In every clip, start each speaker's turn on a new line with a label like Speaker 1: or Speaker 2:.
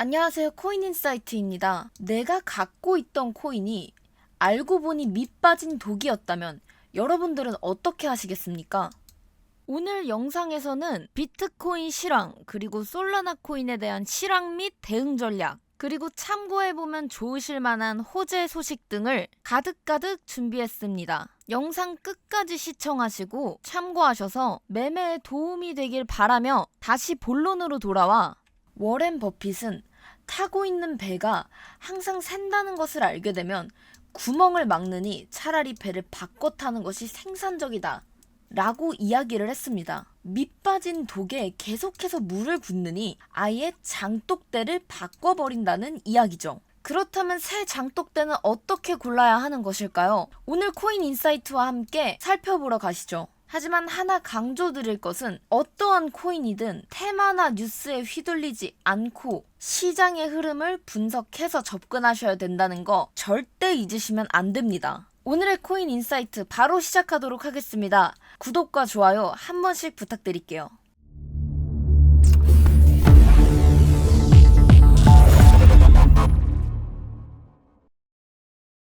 Speaker 1: 안녕하세요. 코인인사이트입니다. 내가 갖고 있던 코인이 알고 보니 밑빠진 독이었다면 여러분들은 어떻게 하시겠습니까? 오늘 영상에서는 비트코인 실황, 그리고 솔라나 코인에 대한 실황 및 대응 전략, 그리고 참고해보면 좋으실 만한 호재 소식 등을 가득가득 준비했습니다. 영상 끝까지 시청하시고 참고하셔서 매매에 도움이 되길 바라며 다시 본론으로 돌아와 워렌 버핏은 타고 있는 배가 항상 샌다는 것을 알게 되면 구멍을 막느니 차라리 배를 바꿔 타는 것이 생산적이다 라고 이야기를 했습니다. 밑빠진 독에 계속해서 물을 붓느니 아예 장독대를 바꿔버린다는 이야기죠. 그렇다면 새 장독대는 어떻게 골라야 하는 것일까요? 오늘 코인 인사이트와 함께 살펴보러 가시죠. 하지만 하나 강조드릴 것은 어떠한 코인이든 테마나 뉴스에 휘둘리지 않고 시장의 흐름을 분석해서 접근하셔야 된다는 거 절대 잊으시면 안 됩니다. 오늘의 코인 인사이트 바로 시작하도록 하겠습니다. 구독과 좋아요 한 번씩 부탁드릴게요.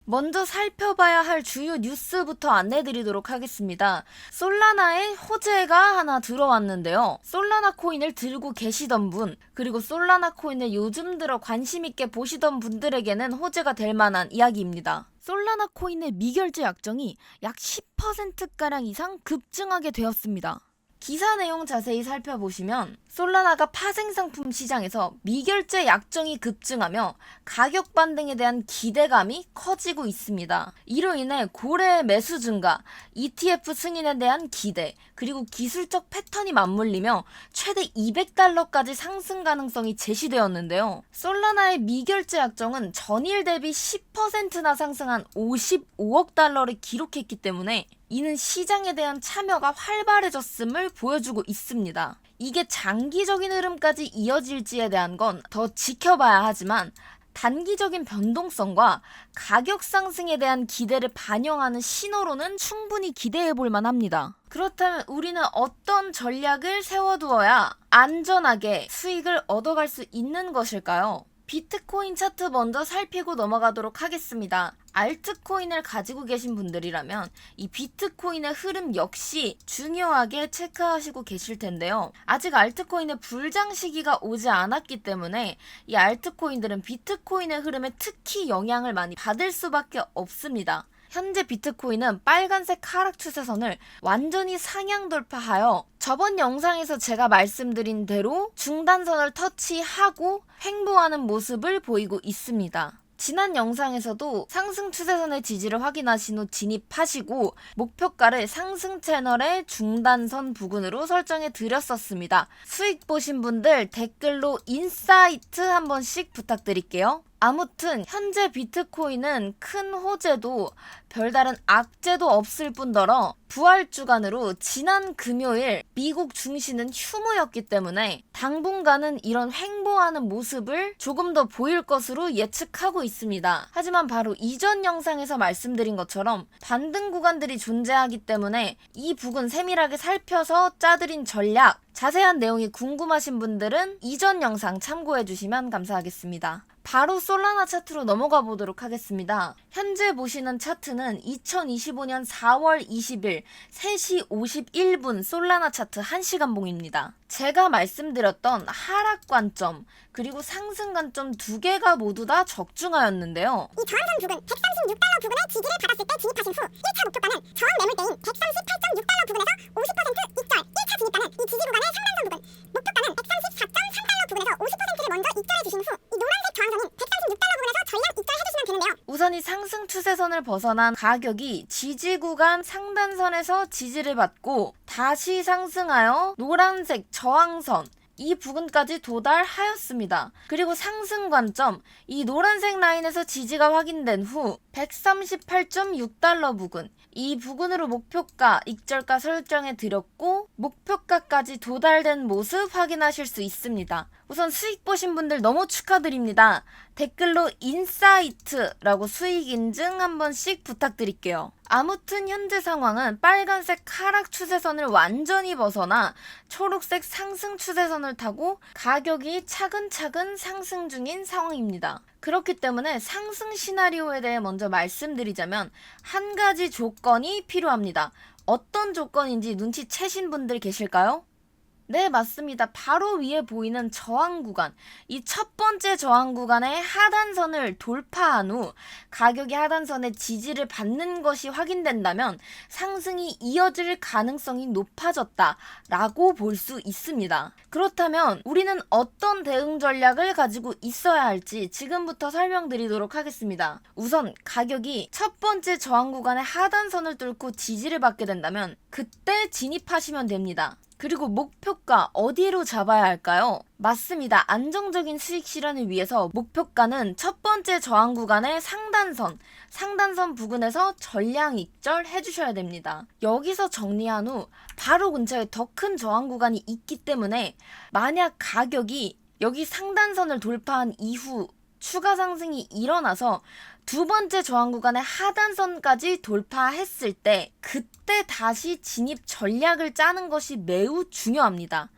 Speaker 1: 먼저 살펴봐야 할 주요 뉴스부터 안내드리도록 하겠습니다. 솔라나에 호재가 하나 들어왔는데요. 솔라나 코인을 들고 계시던 분, 그리고 솔라나 코인을 요즘 들어 관심있게 보시던 분들에게는 호재가 될 만한 이야기입니다. 솔라나 코인의 미결제 약정이 약 10%가량 이상 급증하게 되었습니다. 기사 내용 자세히 살펴보시면 솔라나가 파생상품 시장에서 미결제 약정이 급증하며 가격 반등에 대한 기대감이 커지고 있습니다. 이로 인해 고래의 매수 증가, ETF 승인에 대한 기대, 그리고 기술적 패턴이 맞물리며 최대 $200까지 상승 가능성이 제시되었는데요. 솔라나의 미결제 약정은 전일 대비 10%나 상승한 $55억 기록했기 때문에 이는 시장에 대한 참여가 활발해졌음을 보여주고 있습니다. 이게 장기적인 흐름까지 이어질지에 대한 건 더 지켜봐야 하지만 단기적인 변동성과 가격 상승에 대한 기대를 반영하는 신호로는 충분히 기대해볼 만합니다. 그렇다면 우리는 어떤 전략을 세워두어야 안전하게 수익을 얻어갈 수 있는 것일까요? 비트코인 차트 먼저 살피고 넘어가도록 하겠습니다. 알트코인을 가지고 계신 분들이라면 이 비트코인의 흐름 역시 중요하게 체크하시고 계실 텐데요. 아직 알트코인의 불장 시기가 오지 않았기 때문에 이 알트코인들은 비트코인의 흐름에 특히 영향을 많이 받을 수밖에 없습니다. 현재 비트코인은 빨간색 하락 추세선을 완전히 상향 돌파하여 저번 영상에서 제가 말씀드린 대로 중단선을 터치하고 횡보하는 모습을 보이고 있습니다. 지난 영상에서도 상승 추세선의 지지를 확인하신 후 진입하시고 목표가를 상승 채널의 중단선 부근으로 설정해 드렸었습니다. 수익 보신 분들 댓글로 인사이트 한 번씩 부탁드릴게요. 아무튼 현재 비트코인은 큰 호재도 별다른 악재도 없을 뿐더러 부활 주간으로 지난 금요일 미국 증시는 휴무였기 때문에 당분간은 이런 횡보하는 모습을 조금 더 보일 것으로 예측하고 있습니다. 하지만 바로 이전 영상에서 말씀드린 것처럼 반등 구간들이 존재하기 때문에 이 부분 세밀하게 살펴서 짜드린 전략, 자세한 내용이 궁금하신 분들은 이전 영상 참고해 주시면 감사하겠습니다. 바로 솔라나 차트로 넘어가 보도록 하겠습니다. 현재 보시는 차트는 2025년 4월 20일 3시 51분 솔라나 차트 1시간 봉입니다. 제가 말씀드렸던 하락 관점 그리고 상승 관점 두 개가 모두 다 적중하였는데요.
Speaker 2: 이 저항선 부근 136달러 부근에 지지를 받았을 때 진입하신 후 1차 목표가는 저항 매물대인 138.6달러 부근에서 50% 익절 1차 진입가는 이 지지 구간의 상단선 부근 목표가는 134.3달러 부근에서 50%를 먼저 익절해 주신 후 이 노란색 저항선인 136달러 부근에서 전량 익절해 주시면 되는데요.
Speaker 1: 우선 이 상승 추세선을 벗어난 가격이 지지 구간 상단선에서 지지를 받고 다시 상승하여 노란색 저항선 이 부근까지 도달하였습니다. 그리고 상승 관점, 이 노란색 라인에서 지지가 확인된 후 138.6달러 부근, 이 부근으로 목표가, 익절가 설정해 드렸고 목표가까지 도달된 모습 확인하실 수 있습니다. 우선 수익 보신 분들 너무 축하드립니다. 댓글로 인사이트라고 수익 인증 한 번씩 부탁드릴게요. 아무튼 현재 상황은 빨간색 하락 추세선을 완전히 벗어나 초록색 상승 추세선을 타고 가격이 차근차근 상승 중인 상황입니다. 그렇기 때문에 상승 시나리오에 대해 먼저 말씀드리자면 한 가지 조건이 필요합니다. 어떤 조건인지 눈치채신 분들 계실까요? 네, 맞습니다. 바로 위에 보이는 저항 구간, 이 첫 번째 저항 구간의 하단선을 돌파한 후 가격이 하단선의 지지를 받는 것이 확인된다면 상승이 이어질 가능성이 높아졌다라고 볼 수 있습니다. 그렇다면 우리는 어떤 대응 전략을 가지고 있어야 할지 지금부터 설명드리도록 하겠습니다. 우선 가격이 첫 번째 저항 구간의 하단선을 뚫고 지지를 받게 된다면 그때 진입하시면 됩니다. 그리고 목표가 어디로 잡아야 할까요? 맞습니다. 안정적인 수익 실현을 위해서 목표가는 첫 번째 저항 구간의 상단선 부근에서 전량 익절 해주셔야 됩니다. 여기서 정리한 후 바로 근처에 더 큰 저항 구간이 있기 때문에 만약 가격이 여기 상단선을 돌파한 이후 추가 상승이 일어나서 두 번째 저항 구간의 하단선까지 돌파했을 때 그때 다시 진입 전략을 짜는 것이 매우 중요합니다.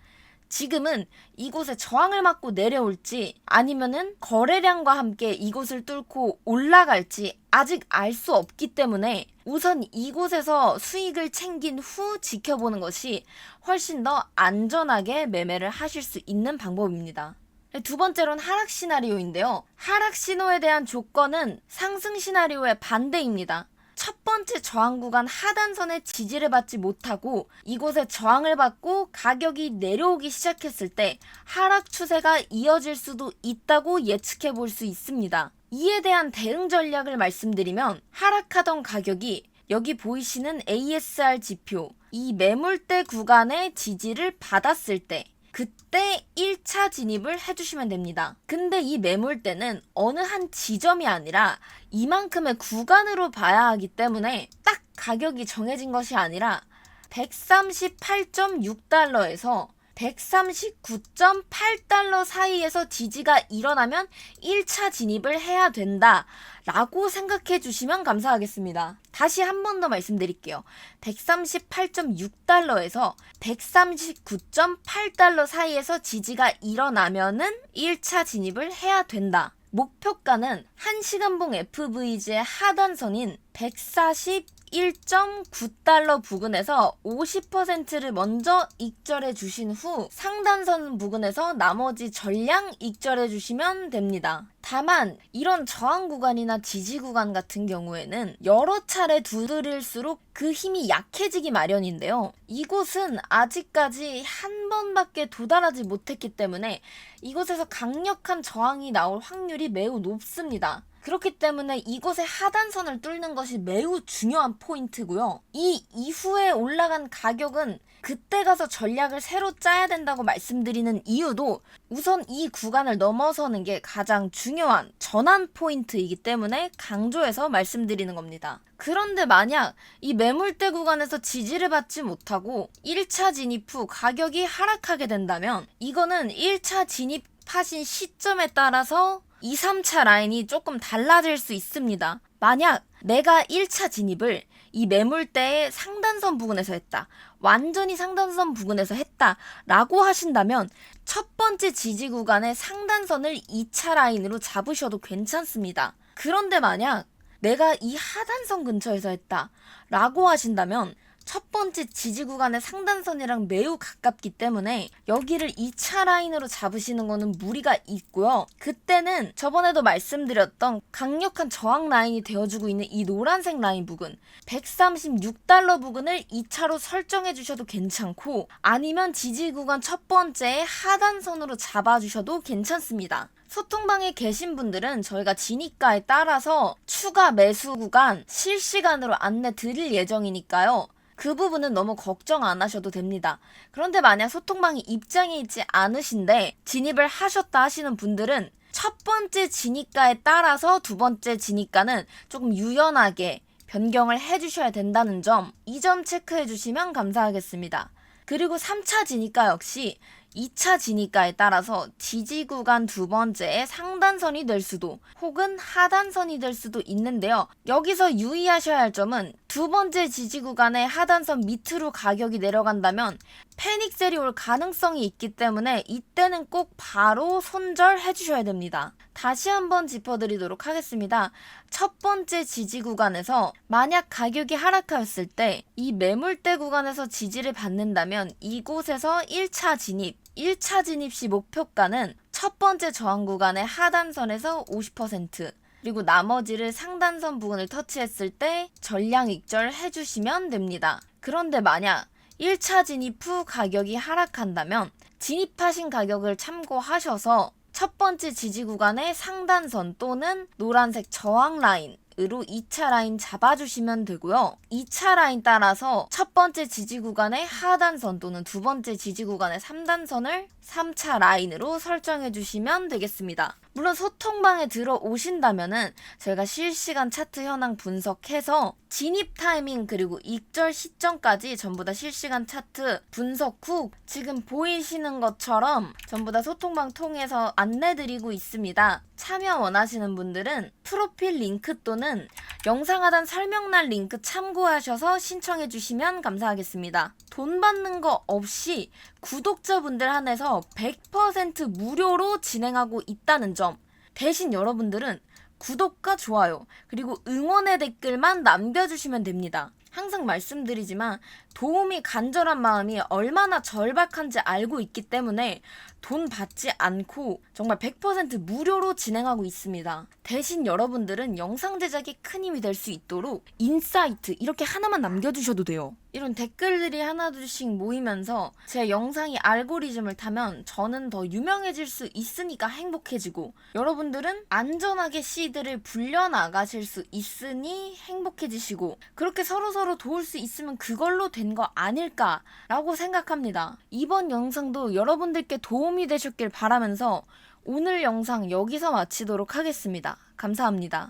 Speaker 1: 지금은 이곳에 저항을 맞고 내려올지 아니면은 거래량과 함께 이곳을 뚫고 올라갈지 아직 알 수 없기 때문에 우선 이곳에서 수익을 챙긴 후 지켜보는 것이 훨씬 더 안전하게 매매를 하실 수 있는 방법입니다. 두 번째로는 하락 시나리오인데요. 하락 신호에 대한 조건은 상승 시나리오의 반대입니다. 첫 번째 저항 구간 하단선의 지지를 받지 못하고 이곳에 저항을 받고 가격이 내려오기 시작했을 때 하락 추세가 이어질 수도 있다고 예측해 볼 수 있습니다. 이에 대한 대응 전략을 말씀드리면 하락하던 가격이 여기 보이시는 ASR 지표, 이 매물대 구간의 지지를 받았을 때 그때 1차 진입을 해주시면 됩니다. 근데 이 매물대는 어느 한 지점이 아니라 이만큼의 구간으로 봐야 하기 때문에 딱 가격이 정해진 것이 아니라 138.6달러에서 139.8달러 사이에서 지지가 일어나면 1차 진입을 해야 된다 라고 생각해 주시면 감사하겠습니다. 다시 한 번 더 말씀드릴게요. 138.6달러에서 139.8달러 사이에서 지지가 일어나면은 1차 진입을 해야 된다. 목표가는 1시간봉 FVG의 하단선인 141.9달러 부근에서 50%를 먼저 익절해 주신 후 상단선 부근에서 나머지 전량 익절해 주시면 됩니다. 다만 이런 저항 구간이나 지지 구간 같은 경우에는 여러 차례 두드릴수록 그 힘이 약해지기 마련인데요. 이곳은 아직까지 한 번밖에 도달하지 못했기 때문에 이곳에서 강력한 저항이 나올 확률이 매우 높습니다. 그렇기 때문에 이곳의 하단선을 뚫는 것이 매우 중요한 포인트고요. 이 이후에 올라간 가격은 그때 가서 전략을 새로 짜야 된다고 말씀드리는 이유도 우선 이 구간을 넘어서는 게 가장 중요한 전환 포인트이기 때문에 강조해서 말씀드리는 겁니다. 그런데 만약 이 매물대 구간에서 지지를 받지 못하고 1차 진입 후 가격이 하락하게 된다면 이거는 1차 진입하신 시점에 따라서 2, 3차 라인이 조금 달라질 수 있습니다. 만약 내가 1차 진입을 이 매물대의 상단선 부근에서 했다. 완전히 상단선 부근에서 했다. 라고 하신다면 첫 번째 지지 구간의 상단선을 2차 라인으로 잡으셔도 괜찮습니다. 그런데 만약 내가 이 하단선 근처에서 했다. 라고 하신다면 첫 번째 지지 구간의 상단선이랑 매우 가깝기 때문에 여기를 2차 라인으로 잡으시는 거는 무리가 있고요. 그때는 저번에도 말씀드렸던 강력한 저항 라인이 되어주고 있는 이 노란색 라인 부근 136달러 부근을 2차로 설정해 주셔도 괜찮고 아니면 지지 구간 첫 번째의 하단선으로 잡아주셔도 괜찮습니다. 소통방에 계신 분들은 저희가 진입가에 따라서 추가 매수 구간 실시간으로 안내 드릴 예정이니까요. 그 부분은 너무 걱정 안 하셔도 됩니다. 그런데 만약 소통방이 입장에 있지 않으신데 진입을 하셨다 하시는 분들은 첫 번째 진입가에 따라서 두 번째 진입가는 조금 유연하게 변경을 해주셔야 된다는 점, 이 점 체크해 주시면 감사하겠습니다. 그리고 3차 진입가 역시 2차 진입가에 따라서 지지 구간 두 번째의 상단선이 될 수도 혹은 하단선이 될 수도 있는데요. 여기서 유의하셔야 할 점은 두 번째 지지 구간의 하단선 밑으로 가격이 내려간다면 패닉셀이 올 가능성이 있기 때문에 이때는 꼭 바로 손절해 주셔야 됩니다. 다시 한번 짚어드리도록 하겠습니다. 첫 번째 지지 구간에서 만약 가격이 하락하였을 때 이 매물대 구간에서 지지를 받는다면 이곳에서 1차 진입 1차 진입 시 목표가는 첫 번째 저항 구간의 하단선에서 50% 그리고 나머지를 상단선 부분을 터치했을 때 전량 익절 해주시면 됩니다. 그런데 만약 1차 진입 후 가격이 하락한다면 진입하신 가격을 참고하셔서 첫 번째 지지 구간의 상단선 또는 노란색 저항 라인으로 2차 라인 잡아주시면 되고요. 2차 라인 따라서 첫 번째 지지 구간의 하단선 또는 두 번째 지지 구간의 3단선을 3차 라인으로 설정해 주시면 되겠습니다. 물론 소통방에 들어오신다면은 저희가 실시간 차트 현황 분석해서 진입 타이밍 그리고 익절 시점까지 전부 다 실시간 차트 분석 후 지금 보이시는 것처럼 전부 다 소통방 통해서 안내드리고 있습니다. 참여 원하시는 분들은 프로필 링크 또는 영상 하단 설명란 링크 참고하셔서 신청해 주시면 감사하겠습니다. 돈 받는 거 없이 구독자분들 한해서 100% 무료로 진행하고 있다는 점. 대신 여러분들은 구독과 좋아요 그리고 응원의 댓글만 남겨주시면 됩니다. 항상 말씀드리지만 도움이 간절한 마음이 얼마나 절박한지 알고 있기 때문에 돈 받지 않고 정말 100% 무료로 진행하고 있습니다. 대신 여러분들은 영상 제작에 큰 힘이 될 수 있도록 인사이트 이렇게 하나만 남겨주셔도 돼요. 이런 댓글들이 하나둘씩 모이면서 제 영상이 알고리즘을 타면 저는 더 유명해질 수 있으니까 행복해지고 여러분들은 안전하게 씨들을 불려나가실 수 있으니 행복해지시고 그렇게 서로서로 도울 수 있으면 그걸로 된 거 아닐까라고 생각합니다. 이번 영상도 여러분들께 도움이 되셨길 바라면서 오늘 영상 여기서 마치도록 하겠습니다. 감사합니다.